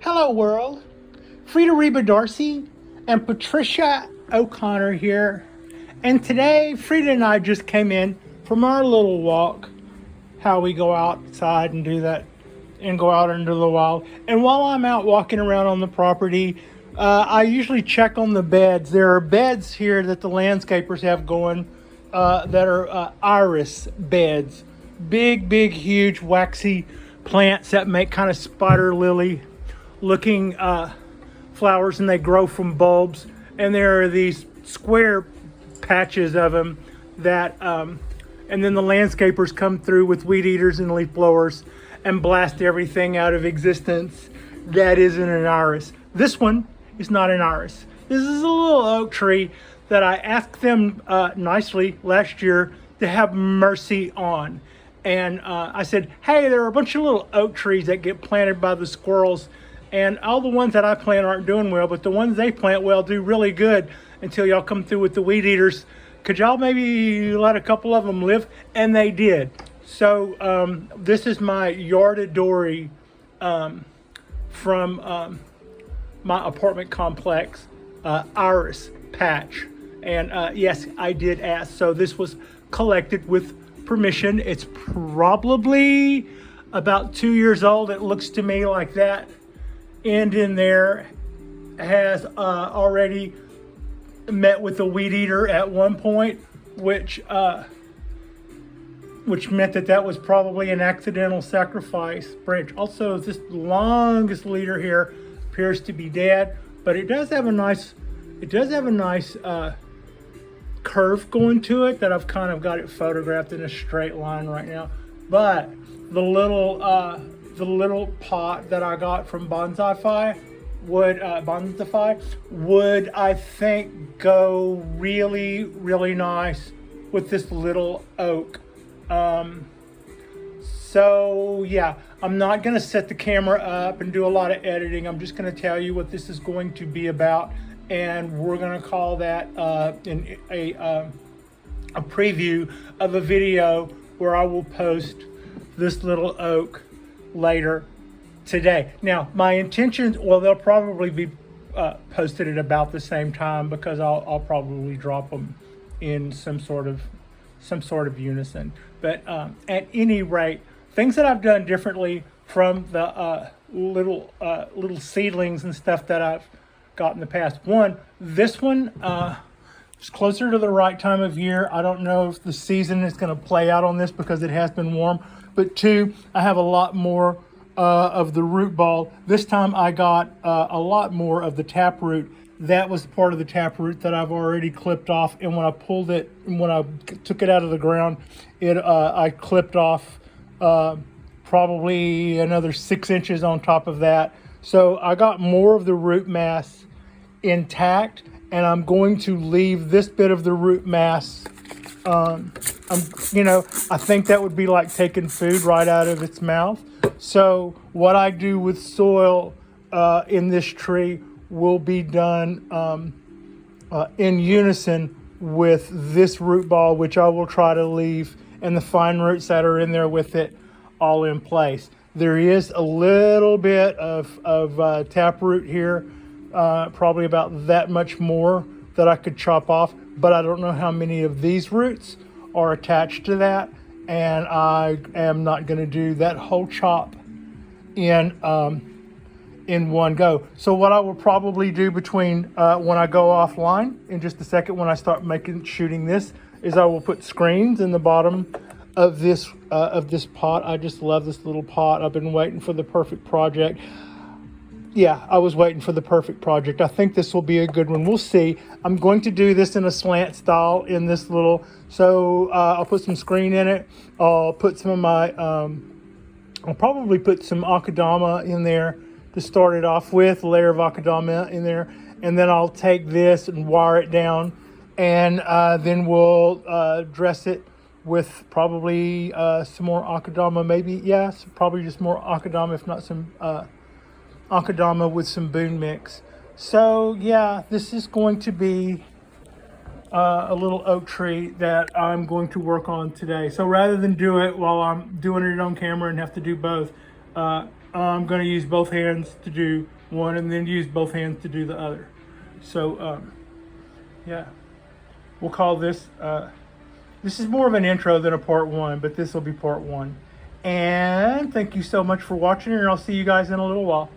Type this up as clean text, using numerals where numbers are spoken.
Hello world, Frida Reba Darcy and Patricia O'Connor here. And today Frida and I just came in from our little walk, how we go outside and do that and go out into the wild. And while I'm out walking around on the property, I usually check on the beds. There are beds here that the landscapers have going that are iris beds. Big, huge, waxy plants that make kind of spider lily looking flowers, and they grow from bulbs. And there are these square patches of them that, and then the landscapers come through with weed eaters and leaf blowers and blast everything out of existence that isn't an iris. This one is not an iris. This is a little oak tree that I asked them nicely last year to have mercy on. And I said, hey, there are a bunch of little oak trees that get planted by the squirrels, and all the ones that I plant aren't doing well, but the ones they plant well do really good until y'all come through with the weed eaters. Could y'all maybe let a couple of them live? And they did. So this is my Yardadori from my apartment complex iris patch. And yes, I did ask. So this was collected with permission. It's probably about 2 years old. It looks to me like that end in there has already met with a weed eater at one point, which meant that was probably an accidental sacrifice branch. Also, this longest leader here appears to be dead, but it does have a nice curve going to it that I've kind of got it photographed in a straight line right now. But the little pot that I got from Bonsai would I think go really nice with this little oak. So yeah, I'm not going to set the camera up and do a lot of editing. I'm just going to tell you what this is going to be about, and we're going to call that a preview of a video where I will post this little oak later today. Now, my intentions, well, they'll probably be posted at about the same time, because I'll probably drop them in some sort of unison. But at any rate, things that I've done differently from the little seedlings and stuff that I've got in the past. One, this one is closer to the right time of year. I don't know if the season is going to play out on this because it has been warm. But two, I have a lot more of the root ball. This time I got a lot more of the taproot. That was part of the taproot that I've already clipped off. And when I pulled it, when I took it out of the ground, I clipped off probably another 6 inches on top of that. So I got more of the root mass intact, and I'm going to leave this bit of the root mass. I think that would be like taking food right out of its mouth. So what I do with soil in this tree will be done in unison with this root ball, which I will try to leave, and the fine roots that are in there with it all in place. There is a little bit of taproot here, probably about that much more that I could chop off, but I don't know how many of these roots are attached to that, and I am not going to do that whole chop in one go. So what I will probably do between when I go offline in just a second, when I start shooting this, is I will put screens in the bottom of this pot. I just love this little pot. I've been waiting for the perfect project. Yeah, I was waiting for the perfect project. I think this will be a good one. We'll see. I'm going to do this in a slant style in this little, so I'll put some screen in it. I'll put some of my, I'll probably put some akadama in there to start it off with, a layer of akadama in there. And then I'll take this and wire it down, and then we'll dress it with probably some more akadama, maybe. Yes, probably just more akadama, if not some akadama with some boon mix. So yeah, this is going to be a little oak tree that I'm going to work on today. So rather than do it while I'm doing it on camera and have to do both, I'm going to use both hands to do one and then use both hands to do the other. So yeah, we'll call this, this is more of an intro than a part one, but this will be part one. And thank you so much for watching, and I'll see you guys in a little while.